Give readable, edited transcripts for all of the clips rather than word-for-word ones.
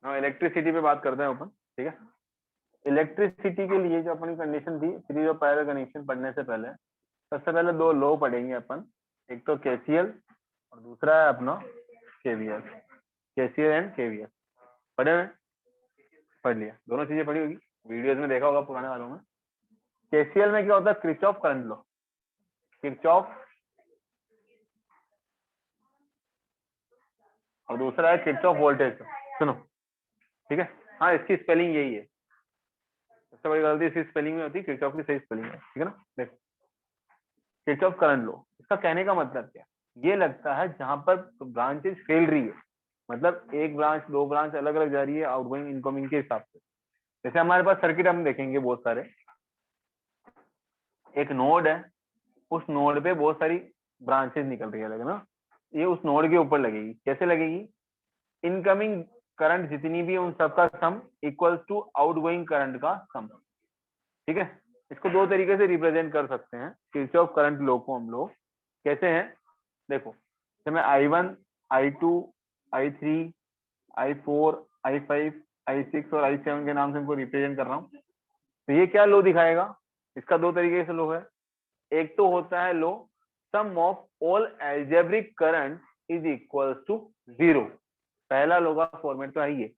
हाँ इलेक्ट्रिसिटी पे बात करते हैं अपन, ठीक है। इलेक्ट्रिसिटी के लिए जो अपनी कंडीशन थी सीरीज ऑफ पैरेलल कनेक्शन पढ़ने से पहले सबसे पहले दो लॉ पढ़ेंगे अपन, एक तो केसीएल और दूसरा है अपना केवीएल। केसीएल एंड केवीएल पढ़े हैं? पढ़ लिया, दोनों चीजें पढ़ी होगी, वीडियोस में देखा होगा पुराने वालों में। केसीएल में क्या होता है, किरचॉफ करंट लॉ, किरचॉफ, और दूसरा है किरचॉफ वोल्टेज लॉ। सुनो, ठीक है। हाँ इसकी स्पेलिंग यही है, सबसे बड़ी गलती इसकी स्पेलिंग में होती है, किरचॉफ की सही स्पेलिंग है, ठीक है ना। देखो किरचॉफ करंट लॉ, इसका कहने का मतलब क्या, ये लगता है जहां पर ब्रांचेज फेल रही है, मतलब एक ब्रांच दो ब्रांच अलग अलग जा रही है आउटगोइंग इनकमिंग के हिसाब से। जैसे हमारे पास सर्किट हम देखेंगे बहुत सारे, एक नोड है, उस नोड पे बहुत सारी ब्रांचेस निकल रही है, लेकिन ना ये उस नोड के ऊपर लगेगी, कैसे लगेगी, इनकमिंग करंट जितनी भी है उन सबका sum equals to outgoing current का सम, ठीक है। इसको दो तरीके से रिप्रेजेंट कर सकते हैं किरचॉफ करंट लॉ को हम लोग, कैसे हैं देखो, जैसे मैं I1 I2 I3 I4 I5 I6 और I7 के नाम से इनको रिप्रेजेंट कर रहा हूँ, तो ये क्या लो दिखाएगा, इसका दो तरीके से लो है। एक तो होता है law sum of all algebraic current is equals to zero, पहला लो का फॉर्मेट तो है ये,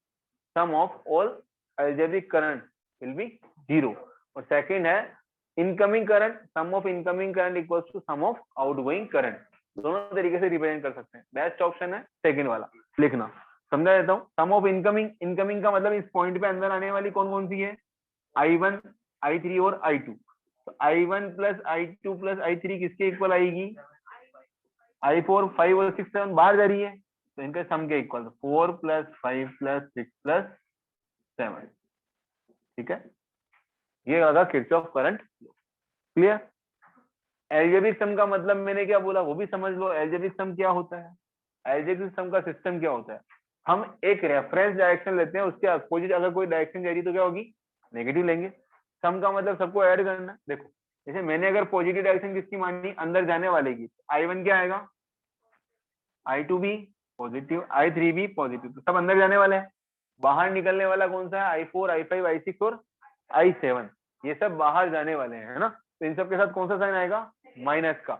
sum of all algebraic current will be zero, और सेकंड है incoming current, sum of incoming current equals to sum of outgoing current. दोनों तरीके से रिप्रेजेंट कर सकते हैं, बेस्ट ऑप्शन है सेकंड वाला लिखना। समझा देता हूँ, सम ऑफ इनकमिंग, इनकमिंग का मतलब इस पॉइंट पे अंदर आने वाली कौन कौन सी है, I1 I3 और I2। तो I1 plus I2 plus I3 किसके इक्वल आएगी, I4 5 और 6 7 बाहर जा रही है, तो इनके सम के इक्वल 4 प्लस 5 प्लस 6 प्लस 7, ठीक है। ये होगा Kirchhoff current, clear. Algebraic sum का मतलब मैंने क्या बोला वो भी समझ लो, एल्जेब्रिक सम क्या होता है, एल्जेब्रिक सम का सिस्टम क्या होता है, हम एक रेफरेंस डायरेक्शन लेते हैं, उसके अपोजिट अगर कोई डायरेक्शन जा रही तो क्या होगी, नेगेटिव लेंगे। सम का मतलब सबको ऐड करना, देखो जैसे मैंने अगर पॉजिटिव डायरेक्शन किसकी मानी, अंदर जाने वाले की, I1 क्या आएगा, I2 भी पॉजिटिव, I3 भी पॉजिटिव, तो सब अंदर जाने वाले हैं। बाहर निकलने वाला कौन सा है, I4 I5 I6 और I7, ये सब बाहर जाने वाले हैं, है ना। तो इन सब के साथ कौन सा साइन आएगा, माइनस का,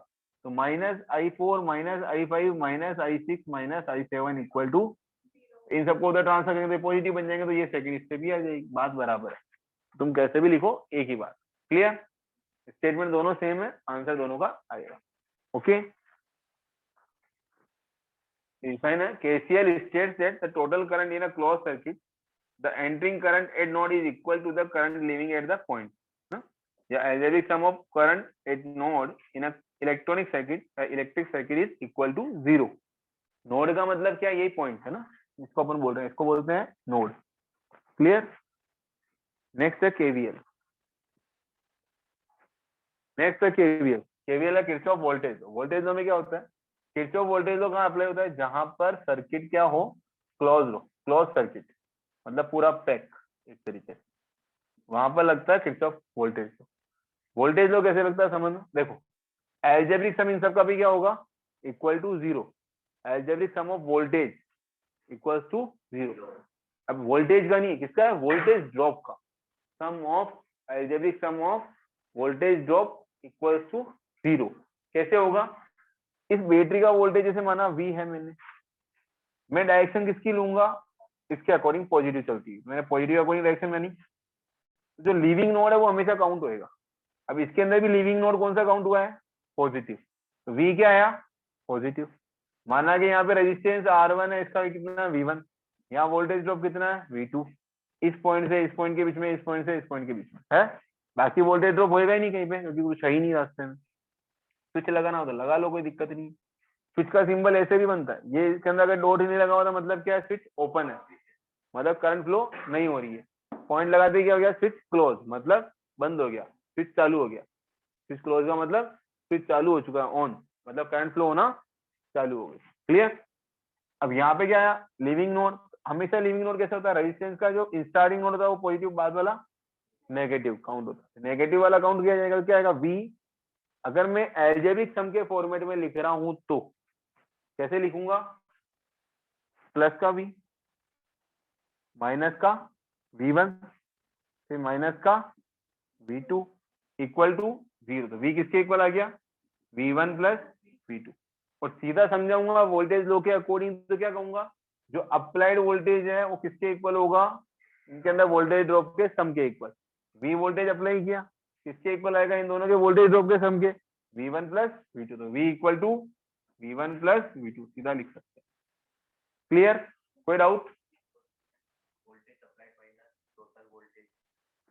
तो minus I4 minus I5 minus I6 minus I7 equal to, इन सबको उधर ट्रांसफर करेंगे तो पॉजिटिव बन जाएंगे, तो ये सेकंड स्टेप भी आ जाएगी, बात बराबर है, तुम कैसे भी लिखो एक ही बात, क्लियर। स्टेटमेंट दोनों सेम है, आंसर दोनों का आएगा, ओके। Define है, KCL states that the total current in a closed circuit, the entering current at node is equal to the current leaving at the point, ना, या algebraic sum of current at node in a electronic circuit, electric circuit is equal to zero। Node का मतलब क्या, यही point है ना, इसको अपन बोल रहे हैं, इसको बोलते हैं नोड, क्लियर। नेक्स्ट है केवीएल, नेक्स्ट है केवीएल, केवीएल है किरचॉफ वोल्टेज, वोल्टेज लॉ में क्या होता है, किरचॉफ वोल्टेज लॉ कहाँ अप्लाई होता है, जहां पर सर्किट क्या हो, क्लोज हो, क्लोज सर्किट, मतलब पूरा पैक एक तरीके से, वहां पर लगता है Kirchhoff voltage law. Voltage law कैसे लगता है समझ लो, देखो एल्जेब्रिक सम इन सबका भी क्या होगा, equal to zero, algebraic sum of voltage equal to zero. अब वोल्टेज का नहीं, किसका है, वोल्टेज ड्रॉप का, sum of algebraic sum of voltage drop equals to zero. कैसे होगा, इस बैटरी का वोल्टेज जैसे माना V है, मैं डायरेक्शन किसकी लूंगा, इसके अकॉर्डिंग पॉजिटिव चलती है, मैंने पॉजिटिव अकॉर्डिंग डायरेक्शन मानी, जो लीविंग नोड है वो हमेशा काउंट होएगा। अब इसके अंदर भी लीविंग नोड कौन सा काउंट हुआ है, पॉजिटिव, तो V क्या आया, पॉजिटिव। माना कि यहाँ पे रेजिस्टेंस R1 है, इसका कितना V1, यहाँ वोल्टेज ड्रॉप कितना है V2, इस पॉइंट से इस पॉइंट के बीच में, इस पॉइंट से इस पॉइंट के बीच में है, बाकी वोल्टेज ड्रॉप होएगा ही नहीं कहीं पे, क्योंकि कुछ है ही नहीं रास्ते में। स्विच लगाना होता लगा लो, कोई दिक्कत नहीं। स्विच का सिंबल ऐसे भी बनता है, ये इसके अंदर अगर डॉट ही नहीं लगा हुआ, मतलब क्या है, स्विच ओपन है, मतलब करंट फ्लो नहीं हो रही है। पॉइंट लगाते क्या हो गया, स्विच क्लोज, मतलब बंद हो गया, स्विच चालू हो गया, स्विच क्लोज का मतलब स्विच चालू हो चुका है, ऑन मतलब करंट फ्लो होना चालू हो गई, क्लियर। अब यहाँ पे क्या आया, लिविंग नोड, हमेशा लिविंग नोड कैसा होता है, रेजिस्टेंस का जो स्टार्टिंग नोड होता है वो पॉजिटिव, बाद वाला नेगेटिव काउंट होता है, नेगेटिव वाला काउंट किया जाएगा, क्या आएगा V। अगर मैं एल्जेब्रिक सम के फॉर्मेट में लिख रहा हूं तो कैसे लिखूंगा, प्लस का V, माइनस का V1 फिर माइनस का V2 इक्वल टू 0। तो V किसके इक्वल आ गया? V1 plus V2। और सीधा समझाऊंगा वोल्टेज लो के अकॉर्डिंग तो क्या कहूंगा, जो अप्लाइड वोल्टेज है वो किसके इक्वल होगा? इनके अंदर वोल्टेज ड्रॉप के सम के इक्वल। V वोल्टेज अप्लाई किया, किसके इक्वल आएगा? इन दोनों के वोल्टेज ड्रॉप के सम के, V1 प्लस V2। तो V equal to V1 plus V2 सीधा लिख सकते हैं। क्लियर? कोई डाउट?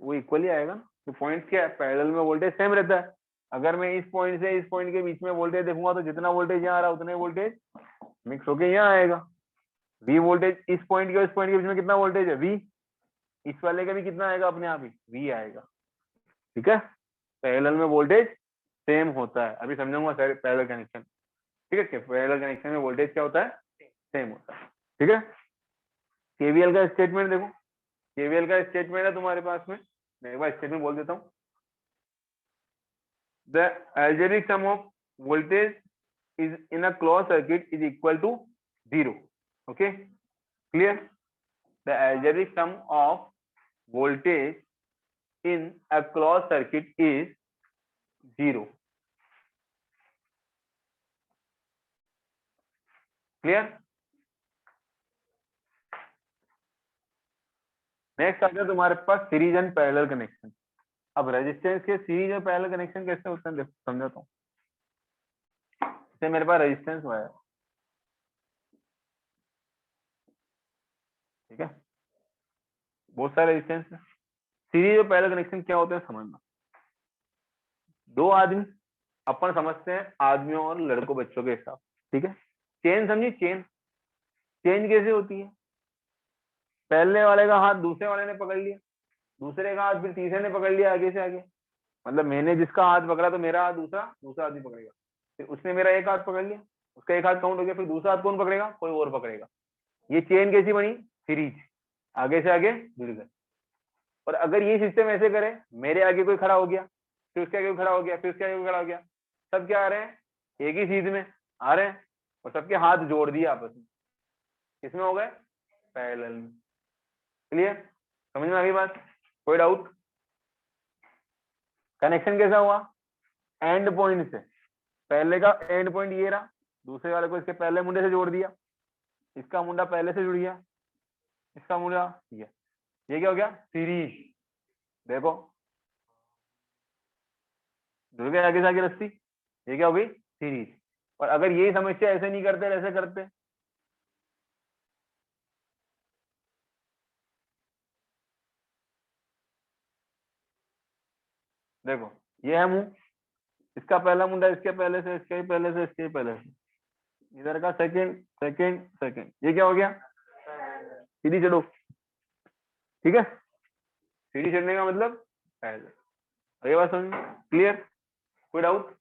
वो इक्वल ही आएगा। तो पॉइंट क्या है, पैरेलल में वोल्टेज सेम रहता है। अगर मैं इस पॉइंट से इस पॉइंट के बीच में वोल्टेज देखूंगा तो जितना वोल्टेज यहाँ आ रहा है उतने वोल्टेज मिक्स होके यहाँ आएगा। V वोल्टेज इस पॉइंट के और इस पॉइंट के बीच में कितना वोल्टेज है? V। इस वाले का भी कितना आएगा? अपने आप ही V आएगा। ठीक है, पैरेलल में वोल्टेज सेम होता है। अभी समझाऊंगा सर पैरेलल कनेक्शन। ठीक है, पैरेलल कनेक्शन में वोल्टेज क्या होता है? सेम होता है। ठीक है, केवीएल का स्टेटमेंट देखो। केवीएल का स्टेटमेंट है तुम्हारे पास में, मैं एक बार स्टेटमेंट बोल देता हूँ। The algebraic sum of voltage is in a closed circuit is equal to 0. Okay, clear? The algebraic sum of voltage in a closed circuit is 0. Clear? Next आ गया तुम्हारे पास सीरीज एंड पैरेलल कनेक्शन। अब resistance के series और parallel connection कैसे होते हैं समझाता हूँ। जैसे मेरे पास रेजिस्टेंस हुआ है, ठीक है, बहुत सारे रेजिस्टेंस है। सीरीज और पैरेलल कनेक्शन क्या होते हैं समझना। दो आदमी, अपन समझते हैं आदमियों और लड़कों बच्चों के हिसाब, ठीक है। चेन समझी? चेन, चेन कैसे होती है? पहले वाले का हाथ दूसरे वाले ने पकड़ लिया, दूसरे का हाथ फिर तीसरे ने पकड़ लिया आगे से आगे। मतलब मैंने जिसका हाथ पकड़ा तो मेरा हाथ दूसरा दूसरा आदमी पकड़ेगा, फिर उसने मेरा एक हाथ पकड़ लिया, उसका एक हाथ काउंट हो गया, फिर दूसरा हाथ कौन पकड़ेगा? कोई और पकड़ेगा। ये चेन कैसी बनी? सीरीज, आगे से आगे जुड़ गए। और अगर ये सिस्टम ऐसे करे, मेरे आगे कोई खड़ा हो गया, फिर उसके आगे कोई खड़ा हो गया, फिर उसके आगे कोई खड़ा हो गया, सब क्या आ रहे हैं? एक ही सीध में आ रहे हैं, और सबके हाथ जोड़ दिए आपस में, किसमें हो गए? पैरेलल में। क्लियर? समझ में आ गई बात? कोई डाउट? कनेक्शन कैसा हुआ? एंड पॉइंट से, पहले का एंड पॉइंट ये रहा, दूसरे वाले को इसके पहले मुंडे से जोड़ दिया, इसका मुंडा पहले से जुड़ गया, इसका मुंडा ये क्या हो गया? सीरीज। देखो जुड़ गए आगे से आगे रस्सी, ये क्या हो गई? सीरीज। और अगर यही समस्या ऐसे नहीं करते, ऐसे करते, देखो ये है मुंह, इसका पहला मुंडा इसके पहले से, इसके पहले से, इसके पहले से, इधर का सेकंड सेकंड सेकंड, ये क्या हो गया? सीधी चढ़ो। ठीक है, सीधी चढ़ने का मतलब पहले। ये बात समझ में क्लियर? कोई डाउट?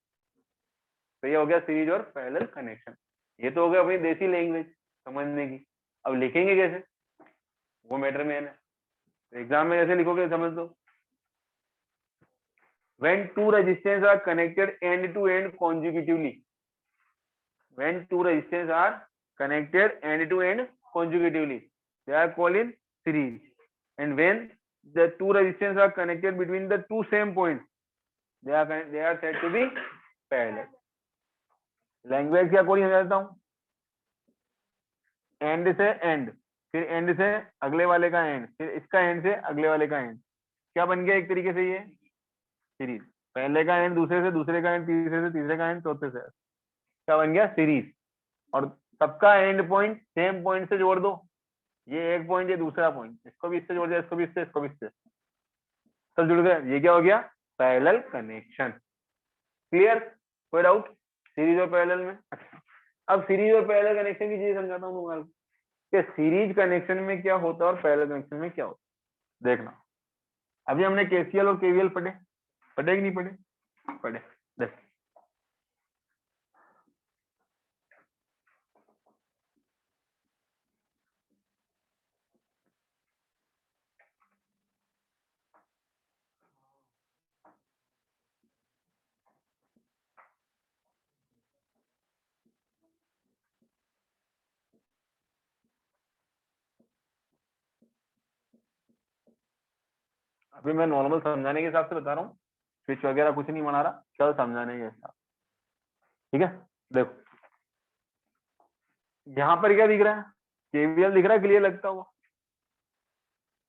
तो ये हो गया सीरीज और पैरेलल कनेक्शन। ये तो हो गया अपनी देसी लैंग्वेज समझने की। अब लिखेंगे कैसे, वो मैटर में है ना। एग्जाम में ऐसे लिखोगे समझ दो। when two resistors are connected end to end consecutively, when two resistors are connected end to end consecutively, they are called in series. And when the two resistors are connected between the two same points, they are said to be parallel. Language के according समझाता हूँ। And से and, फिर and से अगले वाले का and, फिर इसका एंड से अगले वाले का एंड, क्या बन गया एक तरीके से? ये सीरीज। पहले का एंड दूसरे से, दूसरे का एंड तीसरे से, तीसरे का एंड चौथे से, क्या बन गया? सीरीज। और सबका एंड पॉइंट सेम पॉइंट से जोड़ दो, ये एक पॉइंट, ये दूसरा पॉइंट, इसको भी इससे जोड़ दिया, इसको भी इससे, इसको भी इससे, सब जुड़ गए। ये क्या हो गया? Parallel connection. क्लियर? कोई डाउट सीरीज और पैरेलल में? अब सीरीज और पैरेलल कनेक्शन की चीज समझाता हूँ तुम्हारे को, कि सीरीज कनेक्शन में क्या होता है और पैरेलल कनेक्शन में क्या होता है। देखना, अभी हमने केसीएल और केवीएल पढ़े, पढ़े कि नहीं पढ़े? पढ़े। देख, अभी मैं नॉर्मल समझाने के हिसाब से बता रहा हूँ, स्विच वगैरह कुछ नहीं बना रहा, केवल समझाने के हिसाब। ठीक है, देखो यहाँ पर क्या दिख रहा है, केवीएल दिख रहा है, क्लियर लगता हुआ,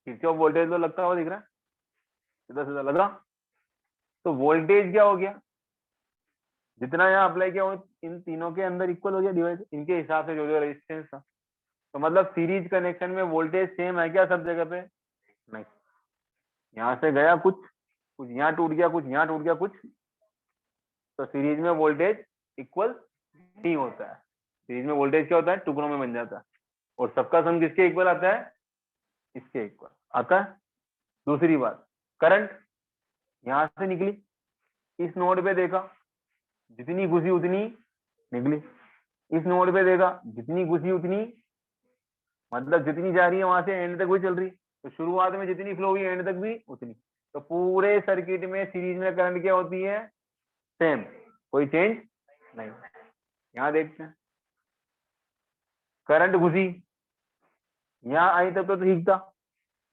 किरचॉफ वोल्टेज लॉ लगता हुआ दिख रहा है, सीधा सीधा लग रहा। तो वोल्टेज क्या हो गया, जितना यहाँ अप्लाई किया वो इन तीनों के अंदर इक्वल हो गया, डिवाइड इनके हिसाब से जो जो रेजिस्टेंस था। तो मतलब सीरीज कनेक्शन में वोल्टेज सेम है क्या सब जगह पे, नहीं। यहाँ से गया कुछ, कुछ यहाँ टूट गया, कुछ यहाँ टूट गया, कुछ, तो सीरीज में वोल्टेज इक्वल नहीं होता है। सीरीज में वोल्टेज क्या होता है, टुकड़ों में बन जाता है, और सबका सम किसके इक्वल आता है, इसके इक्वल आता है। दूसरी बात, करंट यहां से निकली, इस नोड पे देखा, जितनी घुसी उतनी निकली, इस नोड पे देखा, जितनी घुसी उतनी, मतलब जितनी जा रही है वहां से एंड तक वही चल रही, तो शुरुआत में जितनी फ्लो हुई एंड तक भी उतनी। तो पूरे सर्किट में सीरीज में करंट क्या होती है, सेम, कोई चेंज नहीं। यहां देखते हैं, करंट घुसी, यहाँ आई तक तो ठीक था,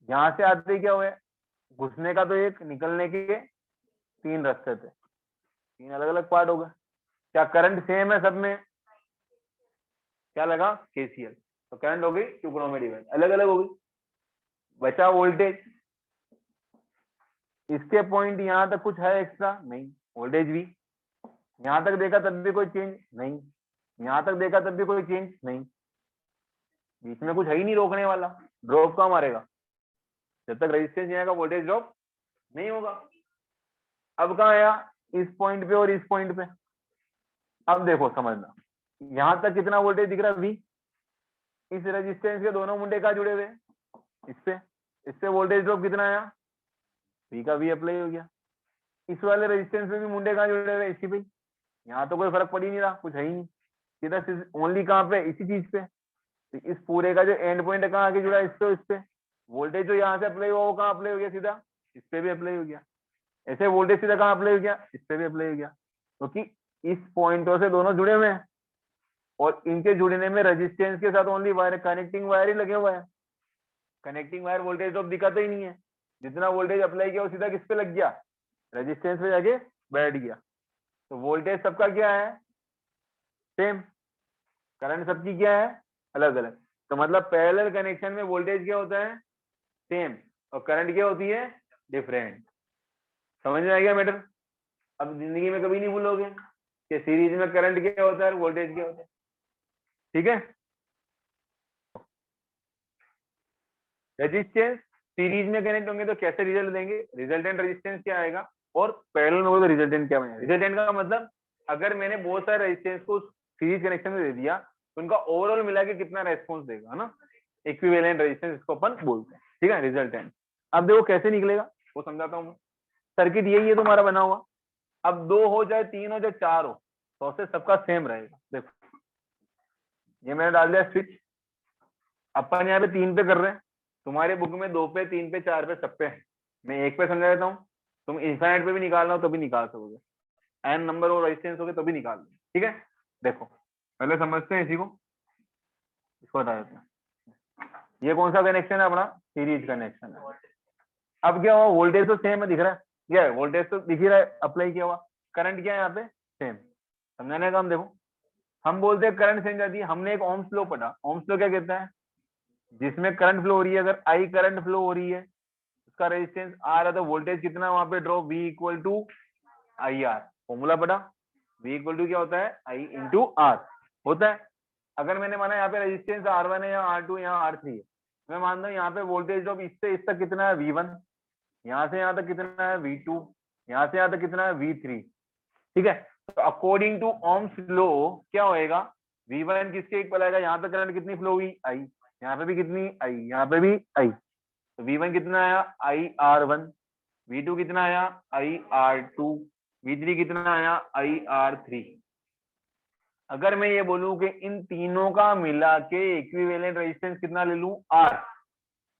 यहां से आते ही क्या हुआ, घुसने का तो एक, निकलने के तीन रास्ते थे, तीन अलग अलग पार्ट हो गए। क्या करंट सेम है सब में, क्या लगा, केसीएल, तो करंट हो गई टुकड़ों में डिवाइड, अलग अलग हो गई। बचा वोल्टेज, इसके पॉइंट यहाँ तक कुछ है एक्स्ट्रा, नहीं, वोल्टेज भी यहाँ तक देखा तब भी कोई चेंज नहीं, यहाँ तक देखा तब भी कोई चेंज नहीं, बीच में कुछ है ही नहीं रोकने वाला, ड्रॉप कहाँ मारेगा, जब तक रेजिस्टेंस नहीं आएगा वोल्टेज ड्रॉप नहीं होगा। अब कहाँ आया, इस पॉइंट पे और इस पॉइंट पे। अब देखो समझना, यहां तक कितना वोल्टेज दिख रहा है, वी, इस रेजिस्टेंस के दोनों मुंडे कहाँ जुड़े हुए, इससे वोल्टेज ड्रॉप कितना आया, वी का वी अप्लाई हो गया। इस वाले रेजिस्टेंस पे भी मुंडे कहाँ जुड़े हुए, इसी पे, यहाँ तो कोई फर्क पड़ ही नहीं रहा, कुछ है ही नहीं, सीधा ओनली कहाँ पे, इसी चीज पे। तो इस पूरे का जो एंड पॉइंट है कहाँ आके जुड़ा है, इस पे वोल्टेज जो यहाँ से अप्लाई हुआ वो कहाँ अप्लाई हो गया, सीधा इस पे भी अप्लाई हो गया। ऐसे वोल्टेज सीधा कहाँ अप्लाई हो गया, इस पे भी अप्लाई हो गया, क्योंकि इस पॉइंटों से दोनों जुड़े हुए हैं, और इनके जुड़ने में रेजिस्टेंस के साथ ओनली वायर, कनेक्टिंग वायर ही लगे हुए हैं। कनेक्टिंग वायर वोल्टेज ड्रॉप दिखाता ही नहीं है, जितना वोल्टेज अप्लाई किया वो सीधा किस पे लग गया, रेजिस्टेंस पे जाके बैठ गया। तो वोल्टेज सबका क्या है, सेम, करंट सबकी क्या है, अलग अलग। तो मतलब पैरेलल कनेक्शन में वोल्टेज क्या होता है, सेम, और करंट क्या होती है, डिफरेंट। समझ में आ गया मैटर। अब जिंदगी में कभी नहीं भूलोगे कि सीरीज में करंट क्या होता है, वोल्टेज क्या होता है। ठीक है, रेजिस्टेंस सीरीज में कनेक्ट होंगे तो कैसे रिजल्ट देंगे, रिजल्टेंट रेजिस्टेंस क्या आएगा, और पैरेलल में हो तो रिजल्टेंट क्या बनेगा। रिजल्टेंट का मतलब, अगर मैंने बहुत सारे रेजिस्टेंस को सीरीज कनेक्शन में दे दिया तो उनका ओवरऑल मिला के कितना रेस्पॉन्स देगा, है ना, इक्विवेलेंट रेजिस्टेंस इसको अपन बोलते हैं। ठीक है, रिजल्टेंट। अब देखो कैसे निकलेगा, वो समझाता हूँ। सर्किट यही है तुम्हारा बना हुआ, अब 2 हो चाहे 3 हो चाहे 4 हो, प्रोसेस सबका सेम रहेगा। देखो ये मैंने डाल दिया स्विच, अपन यहाँ पे 3 पे कर रहे हैं, तुम्हारे बुक में 2 पे, 3 पे, 4 पे, सब पे है। मैं 1 पे समझा देता हूँ, तुम इनफाइनाइट पे भी निकालना हो तो भी निकाल सकोगे, एन नंबर और रेजिस्टेंस हो गए तो भी निकाल लो। ठीक है, देखो पहले समझते हैं इसी को, इसको हटा देते हैं। ये कौन सा कनेक्शन है अपना, सीरीज कनेक्शन है। अब क्या हुआ, वोल्टेज तो सेम है, दिख रहा है, क्या है, वोल्टेज तो दिख ही रहा है अप्लाई किया हुआ, करंट क्या है यहाँ पे, सेम। समझाने का हम देखो, हम बोलते हैं करंट सेम जाती है, हमने एक ओम्स लॉ पढ़ा, ओम्स लॉ क्या कहता है, जिसमें करंट फ्लो हो रही है, अगर आई करंट फ्लो हो रही है, उसका रेजिस्टेंस आर है, तो वोल्टेज कितना वहां पे drop, V equal to I R. Formula पढ़ा, वी इक्वल टू क्या होता है, आई इंटू आर होता है। अगर मैंने माना यहाँ पे रेजिस्टेंस आर वन है, यहाँ आर टू, यहाँ आर थ्री है, मैं मानता हूँ यहाँ पे वोल्टेज ड्रॉप इससे इस तक कितना है, वी वन, यहाँ से यहाँ तक कितना है, वी टू, यहाँ से यहाँ तक कितना है, वी थ्री। ठीक है, तो अकॉर्डिंग टू ओम्स लॉ क्या होएगा, वी वन किसके इक्वल आएगा, यहाँ पे करंट कितनी फ्लो हुई, आई, यहाँ पे भी कितनी, आई, यहाँ पे भी आई, तो वी वन कितना आया, I R one, V two कितना आया, I R two, V three कितना आया, आई आर थ्री। अगर मैं ये बोलूं कि इन तीनों का मिला के इक्विवेलेंट रेजिस्टेंस कितना ले लूं, आर,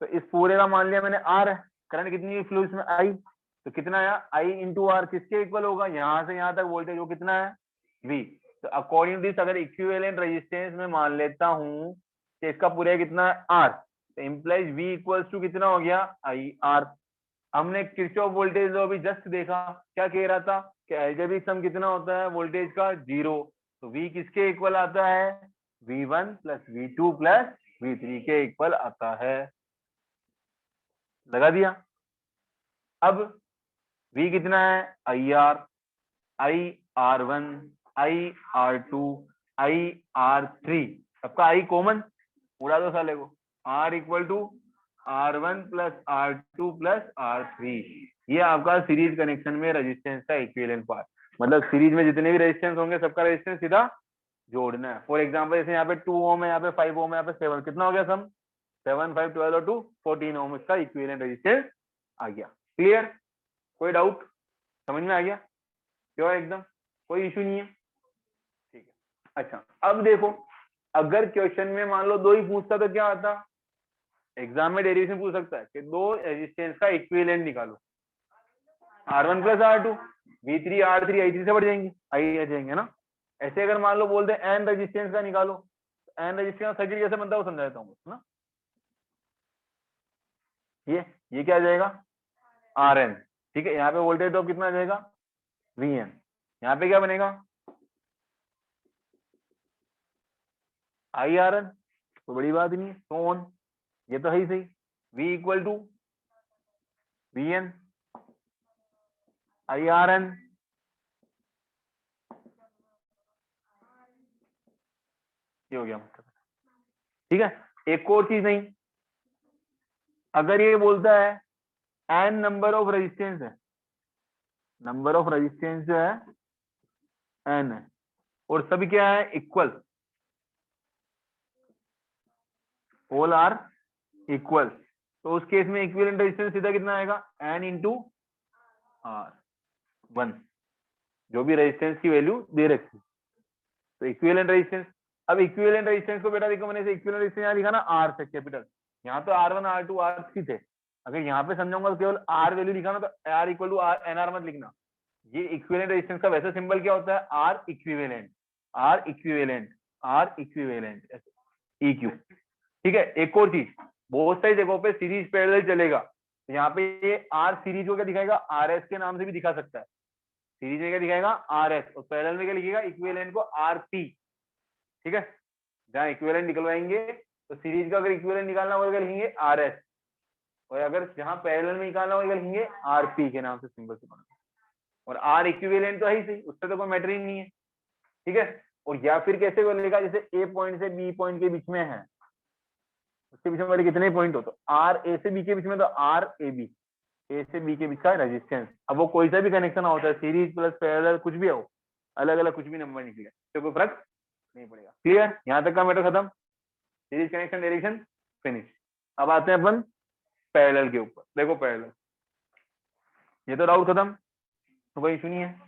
तो इस पूरे का मान लिया मैंने आर है, करंट कितनी फ्लो इसमें, आई, तो कितना आया, आई इंटू आर, किसके इक्वल होगा, यहाँ से यहाँ तक वोल्टेज वो कितना है, वी। तो अकॉर्डिंग टू दिस अगर इक्विवेलेंट रेजिस्टेंस में मान लेता हूँ कि इसका पूरा कितना है, आर, तो इम्प्लाइज वी इक्वल्स टू कितना हो गया, आई आर। हमने किरचॉफ वोल्टेज लॉ भी जस्ट देखा, क्या कह रहा था कि अलजेब्रिक सम कितना होता है वोल्टेज का, 0। तो V किसके इक्वल आता है, V1 plus V2 plus V3 के इक्वल आता है। लगा दिया। अब V कितना है, IR, IR1, IR2, IR3, सबका I कॉमन, उड़ा दो साले को। R equal to R1 plus R2 plus R3, ये आपका सीरीज कनेक्शन में रेजिस्टेंस का इक्विवेलेंट पार्ट। मतलब सीरीज में जितने भी रेजिस्टेंस होंगे सबका रेजिस्टेंस सीधा जोड़ना है। फॉर एग्जांपल जैसे यहाँ पे 2 ओम है, यहाँ पे 5 ओम है, यहाँ पे 7, कितना हो गया सम, 7, 5, 12 और 2 14 ओम, इसका इक्विवेलेंट रेजिस्टेंस आ गया। क्लियर, कोई डाउट, समझ में आ गया, क्यों एकदम कोई इशू नहीं है, ठीक है। अच्छा अब देखो, अगर क्वेश्चन में मान लो 2 ही पूछता तो क्या आता, एग्जाम में डेरिवेशन पूछ सकता है कि 2 रेजिस्टेंस का इक्विवेलेंट निकालो, R1 plus R2, V3 R3 I3 से बढ़ जाएंगे, आई आ जाएंगे ना। ऐसे अगर मान लो बोलते हैं n रेजिस्टेंस का निकालो, n रेजिस्टेंस सर्किट कैसे बनता है वो समझा देता हूँ ना। ये क्या आ जाएगा, Rn, ठीक है। यहाँ पे वोल्टेज ड्रॉप कितना आ जाएगा, Vn, यहाँ पे क्या बनेगा, IRn, तो बड़ी बात नहीं है, तो ऑन, ये तो है ही सही। V equal to Vn IRn, ये हो गया मतलब, ठीक है। एक और चीज नहीं, अगर ये बोलता है n नंबर ऑफ रेजिस्टेंस है, नंबर ऑफ रेजिस्टेंस जो है n है, और सभी क्या है इक्वल, ऑल आर इक्वल, तो उस केस में इक्विवेलेंट रेजिस्टेंस सीधा कितना आएगा, n इंटू आर 1, जो भी रेजिस्टेंस की वैल्यू दे रखी, तो इक्विवेलेंट रेजिस्टेंस। अब इक्विवेलेंट रेजिस्टेंस को बेटा देखो, मैंने इक्विवेलेंट रेजिस्टेंस यहाँ लिखा ना R से कैपिटल, यहाँ तो R1 R2 R3 थे, अगर यहाँ पे समझाऊंगा तो केवल R वैल्यू लिखा ना, तो R इक्वल टू NR मत लिखना। ये इक्विवेलेंट रेजिस्टेंस का वैसे सिंबल क्या होता है, R equivalent, R equivalent, R equivalent, EQ, ठीक है। एक और चीज, बहुत सारी जगहों पे सीरीज पैरेलल चलेगा, तो यहाँ पे ये R सीरीज को क्या दिखाएगा, RS के नाम से भी दिखा सकता है। सीरीज में क्या दिखाएगा RS, और पैरेलल में क्या लिखेगा, इक्विवेलेंट को RP, ठीक है। जहाँ इक्विवेलेंट निकलवाएंगे तो सीरीज का अगर इक्विवेलेंट निकालना होगा क्या लिखेंगे RS, और अगर जहाँ पैरेलल में निकालना होगा क्या लिखेंगे RP के नाम से सिंबल से बना, और R इक्विवेलेंट तो है ही सही, उससे तो कोई मैटर ही नहीं है, ठीक है। और या फिर कैसे बनेगा, जैसे A पॉइंट से B पॉइंट के बीच में है, उसके बीच में बड़े कितने पॉइंट हो, तो R A से B के बीच में, तो R A B, A से B के बीच का रेजिस्टेंस। अब वो कोई सा भी कनेक्शन होता है, सीरीज प्लस पैरेलल कुछ भी हो, अलग अलग कुछ भी नंबर निकले तो कोई फर्क नहीं पड़ेगा। क्लियर, यहाँ तक का मैटर खत्म, सीरीज कनेक्शन डायरेक्शन फिनिश। अब आते हैं अपन पैरेलल के ऊपर। देखो पैरेलल, ये तो डाउट खत्म, तो कोई इशू नहीं है।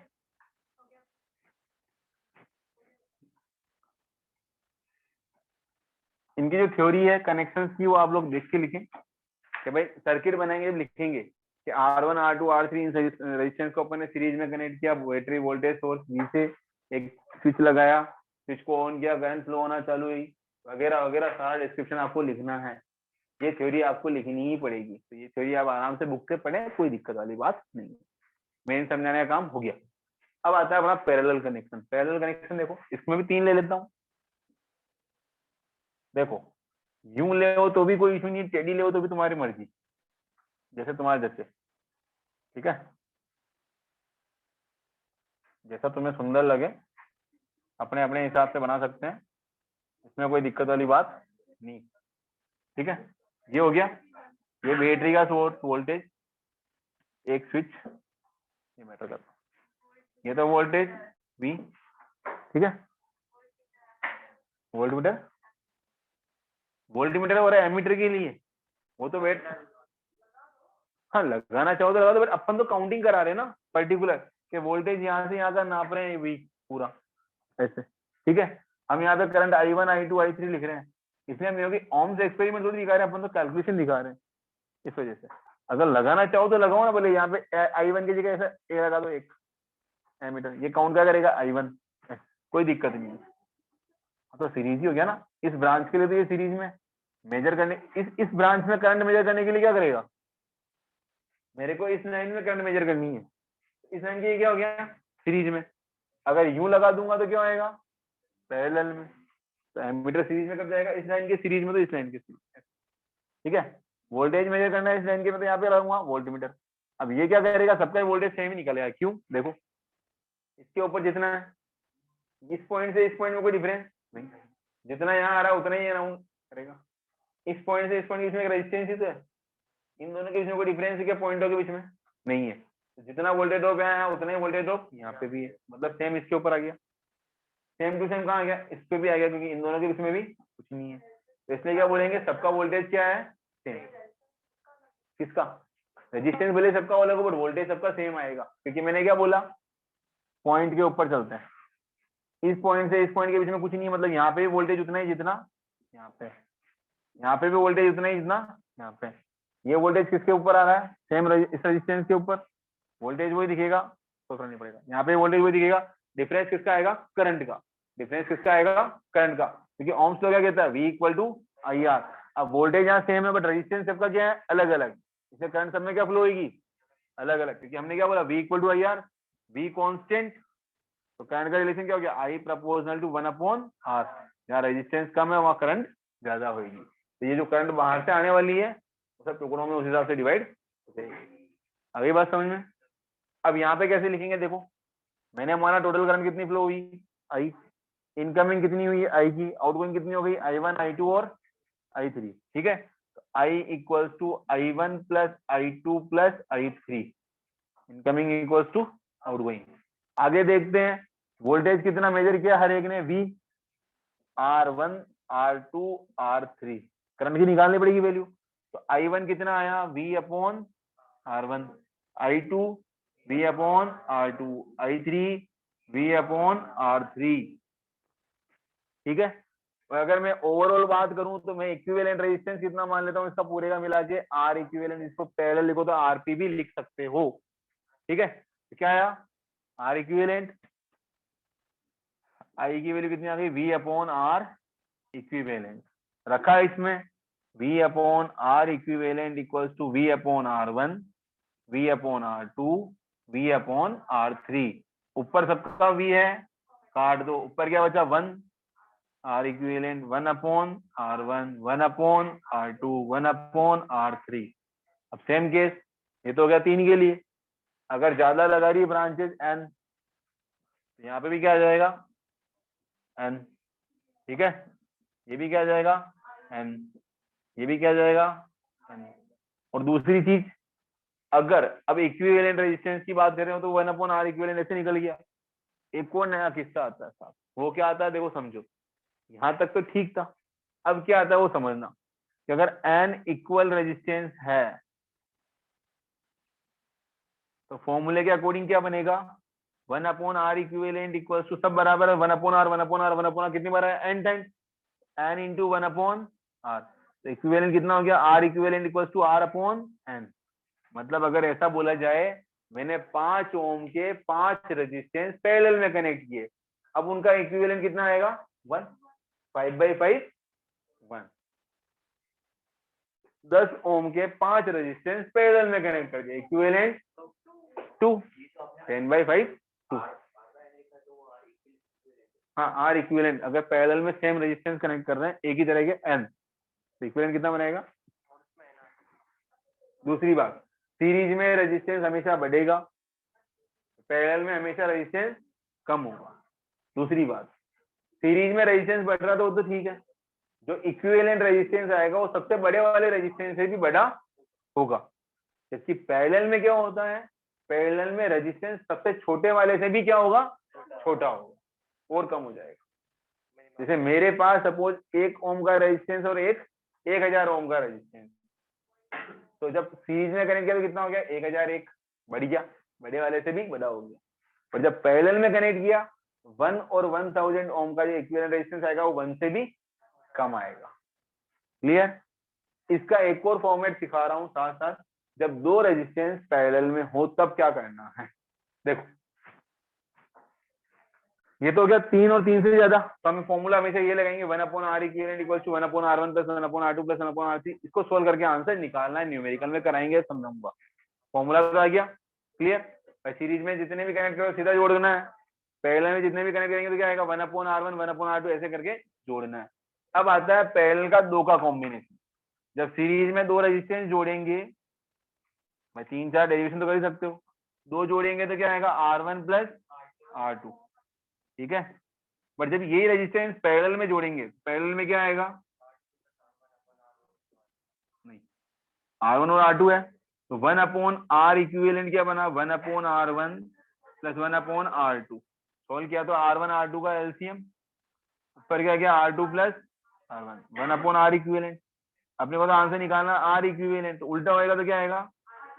इनकी जो थ्योरी है कनेक्शंस की, वो आप लोग देख के लिखें कि भाई सर्किट बनाएंगे, लिखेंगे कि R1 R2 R3 in resistance को अपन ने सीरीज में कनेक्ट किया, बैटरी वोल्टेज सोर्स V से एक स्विच लगाया, स्विच को ऑन किया, करंट फ्लो होना चालू हुई, वगैरह वगैरह सारा डिस्क्रिप्शन आपको लिखना है। ये थ्योरी आपको लिखनी ही पड़ेगी, तो ये थ्योरी आप आराम से बुक से पढ़े, कोई दिक्कत वाली बात नहीं है। मेन समझाने का काम हो गया। अब आता है अपना पैरेलल कनेक्शन। पैरेलल कनेक्शन देखो, इसमें भी 3 ले लेता हूँ। देखो यूं ले हो तो भी कोई इशू नहीं, टेढ़ी ले हो तो भी तुम्हारी मर्जी, जैसे तुम्हारे जैसे, ठीक है, जैसा तुम्हें सुंदर लगे अपने अपने हिसाब से बना सकते हैं, इसमें कोई दिक्कत वाली बात नहीं, ठीक है। ये हो गया, ये बैटरी का सोर्स वोल्टेज, एक स्विच, ये मैटर करता, ये तो वोल्टेज V, ठीक है। वोल्टमीटर, वोल्टमीटर और एमीटर के लिए वो तो वेट, हाँ लगाना चाहो तो लगा दो, बट अपन तो काउंटिंग करा रहे हैं ना पर्टिकुलर, कि वोल्टेज यहाँ से यहाँ का नाप रहे हैं V पूरा ऐसे, ठीक है। हम यहाँ पे करंट I1 I2 I3 लिख रहे हैं, इसलिए हम योगी ओम से एक्सपेरिमेंट थोड़ी दिखा रहे हैं, अपन तो कैलकुलेशन दिखा रहे हैं, इस वजह से। अगर लगाना चाहो तो लगाओ ना, बोले यहाँ पे I1 की जगह ऐसा ए लगा दो, एक एमीटर, ये काउंट क्या करेगा I1, कोई दिक्कत नहीं है। तो सीरीज ही हो गया ना, इस ब्रांच के लिए तो ये सीरीज में मेजर करने, इस ब्रांच में करंट मेजर करने के लिए क्या करेगा, मेरे को इस लाइन में करंट मेजर करनी है, इस लाइन की क्या हो गया सीरीज में, अगर यूं लगा दूंगा तो क्या आएगा पैरेलल में, तो एमीटर सीरीज में कब जाएगा, इस लाइन के सीरीज में, तो इस लाइन के सीरीज में। ठीक है, वोल्टेज मेजर करना है इस लाइन के में, तो यहाँ पे लगाऊंगा वोल्टमीटर। अब ये क्या करेगा, सबका वोल्टेज सेम ही निकलेगा, क्यों देखो इसके ऊपर जितना है, इस पॉइंट से इस पॉइंट में कोई डिफरेंस नहीं, जितना यहाँ आ रहा है उतना ही राउंड करेगा, इस पॉइंट से इस पॉइंट के बीच में रेजिस्टेंस ही तो है, इन दोनों के बीच में कोई डिफरेंस है क्या पॉइंटों के बीच में, नहीं है, तो जितना वोल्टेज ड्रॉप यहाँ है उतना ही वोल्टेज ड्रॉप यहाँ पे भी है, मतलब सेम इसके ऊपर आ गया, सेम टू सेम कहाँ आ गया, इस पे भी आ गया, क्योंकि इन दोनों के बीच में भी कुछ नहीं है, तो इसलिए क्या बोलेंगे सबका वोल्टेज क्या है सेम, किसका रेजिस्टेंस भले सबका अलग हो बट वोल्टेज सबका सेम आएगा, क्योंकि मैंने क्या बोला पॉइंट के ऊपर चलते हैं, इस पॉइंट से इस पॉइंट के बीच में कुछ नहीं है, मतलब यहाँ पे भी वोल्टेज उतना ही जितना यहाँ पे भी वोल्टेज उतना ही जितना यहाँ पे, ये वोल्टेज किसके ऊपर आ रहा है सेम इस रेजिस्टेंस के ऊपर, वोल्टेज वही दिखेगा, सोचना नहीं पड़ेगा, यहाँ पे वोल्टेज वही दिखेगा, डिफरेंस किसका आएगा करंट का, डिफरेंस किसका आएगा करंट का, क्योंकि ओम्स लॉ क्या कहता है V equal to I R, अब वोल्टेज यहाँ सेम है बट रेजिस्टेंस सबका क्या है अलग अलग, इसलिए करंट सब में क्या फ्लो होगी अलग अलग, क्योंकि हमने क्या बोला V equal to I R, V constant, तो करंट का रिलेशन क्या हो गया I प्रपोर्शनल टू 1/R, जहाँ रेजिस्टेंस कम है वहाँ करंट ज्यादा होगी, तो ये जो करंट बाहर से आने वाली है वो सब टुकड़ों में उस हिसाब से डिवाइड हो जाएगी, अगली बात समझ में। अब यहाँ पे कैसे लिखेंगे, देखो मैंने हमारा टोटल करंट कितनी फ्लो हुई I, इनकमिंग कितनी हुई I की, आउटगोइंग कितनी हो गई I1 I2 और I3, ठीक है, तो I equals to I1 plus I2 plus I3, incoming equals to outgoing. आगे देखते हैं वोल्टेज कितना मेजर किया हर एक ने, V, R1 R2 R3, current की निकालनी पड़ेगी वैल्यू, तो I1 कितना आया V upon R1, I2 V upon R2, I3 V upon R3, ठीक है। और अगर मैं ओवरऑल बात करूं तो मैं इक्विवेलेंट रेजिस्टेंस कितना मान लेता हूं इसका पूरे का मिला के R इक्विवेलेंट, इसको पैरेलल लिखो तो RP भी लिख सकते हो, ठीक है, तो क्या आया R इक्विवेलेंट, I की वैल्यू कितनी आ गई V अपॉन R इक्विवेलेंट, रखा इसमें V upon R equivalent equals to V upon R1, V upon R2, V upon R3, ऊपर सबका V है काट दो, ऊपर क्या बचा 1, R equivalent 1 upon R1, 1 upon R2, 1 upon R3। अब सेम केस, ये तो हो गया 3 के लिए, अगर ज्यादा लगा रही है ब्रांचेस n, तो यहाँ पे भी क्या आ जाएगा n, ठीक है, ये भी क्या आ जाएगा n, ये भी क्या आ जाएगा n। और दूसरी चीज, अगर अब इक्विवेलेंट रेजिस्टेंस की बात कर रहे हो तो 1 अपॉन R इक्विवेलेंट ऐसे निकल गया, एक और नया किस्सा आता है साहब, वो क्या आता है देखो समझो, यहाँ तक तो ठीक था, अब क्या आता है वो समझना, कि अगर n इक्वल रेजिस्टेंस है तो फॉर्मूले के अकॉर्डिंग क्या बनेगा, 1 upon R equivalent equals to सब बराबर है 1 upon R, 1 upon R, 1 upon R, कितनी बार है n time, n into 1 upon R, तो इक्विवेलेंट कितना हो गया R equivalent equals to R upon n, मतलब अगर ऐसा बोला जाए मैंने 5 ओम के 5 रेजिस्टेंस पैरेलल में कनेक्ट किए, अब उनका इक्विवेलेंट कितना आएगा 1, 5/5 1, 10 ओम के 5 रेजिस्टेंस पैरेलल में कनेक्ट करके इक्विवेलेंट 2, 10/5 2, हाँ R इक्विवेलेंट, अगर पैरेलल में सेम रेजिस्टेंस कनेक्ट कर रहे हैं एक ही तरह के n, तो इक्विवेलेंट कितना बनेगा। दूसरी बात, सीरीज में रेजिस्टेंस हमेशा बढ़ेगा, पैरेलल में हमेशा रेजिस्टेंस कम होगा। दूसरी बात, सीरीज में रेजिस्टेंस बढ़ रहा तो ठीक है, जो इक्विवेलेंट रेजिस्टेंस आएगा वो सबसे बड़े वाले रेजिस्टेंस से भी बड़ा होगा, जबकि पैरेलल में क्या होता है, पैरेलल में रेजिस्टेंस सबसे छोटे वाले से भी क्या होगा छोटा होगा और कम हो जाएगा। जैसे मेरे पास सपोज 1 ओम का रेजिस्टेंस और एक 1000 ओम का रेजिस्टेंस, तो जब सीरीज में कनेक्ट किया तो कितना हो गया 1001, बढ़ गया, बड़े वाले से भी बड़ा हो गया। और जब पैरेलल में कनेक्ट किया 1 और 1000 ओम का जो इक्विवेलेंट रेजिस्टेंस आएगा वो 1 से भी कम आएगा। क्लियर, इसका एक और फॉर्मेट सिखा रहा हूं साथ साथ, जब दो रेजिस्टेंस पैरेलल में हो तब क्या करना है। देखो ये तो हो गया 3 और 3 से ज्यादा, तो हमें फॉर्मूला हमेशा ये लगाएंगे 1 upon R equivalent equals to 1 upon R1 plus 1 upon R2 plus 1 upon R3, इसको सोल्व करके आंसर निकालना है, न्यूमेरिकल में कराएंगे समझाऊंगा। फॉर्मूला तो आ गया क्लियर। सीरीज में जितने भी कनेक्ट करो सीधा जोड़ना है, पैरेलल में जितने भी कनेक्ट करेंगे तो क्या आएगा 1/R1 1/R2 ऐसे करके जोड़ना है। अब आता है पैरेलल का दो का कॉम्बिनेशन। जब सीरीज में दो रेजिस्टेंस जोड़ेंगे, मैं 3-4 डेरिवेशन तो कर ही सकते हो, दो जोड़ेंगे तो क्या आएगा R1 प्लस R2, ठीक है। बट जब यही रेजिस्टेंस पैरेलल में जोड़ेंगे, पैरेलल में क्या आएगा, नहीं R1 और R2 है तो 1/R इक्विवेलेंट क्या बना 1/R1 प्लस 1/R2। सोल्व किया तो R1 R2 का एलसीएम, ऊपर क्या गया R2 plus R1 1/R equivalent. अपने को तो आंसर निकालना R इक्विवेलेंट, तो उल्टा होएगा तो क्या आएगा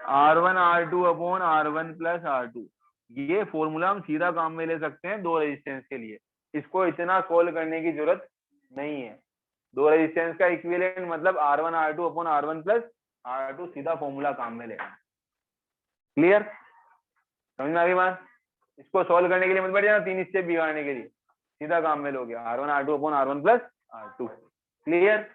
R1 R2 upon R1 plus R2। ये फॉर्मूला हम सीधा काम में ले सकते हैं दो रेजिस्टेंस के लिए, इसको इतना सोल्व करने की जरूरत नहीं है। दो रेजिस्टेंस का इक्विवेलेंट मतलब R1 R2 upon R1 plus R2, सीधा फॉर्मूला काम में लेगा। क्लियर, समझ में आ गई बात। इसको सोल्व करने के लिए मत बैठ जाना 3 स्टेप बिगाड़ने के लिए, सीधा काम में लोगे R1 R2 upon R1 plus R2। Clear.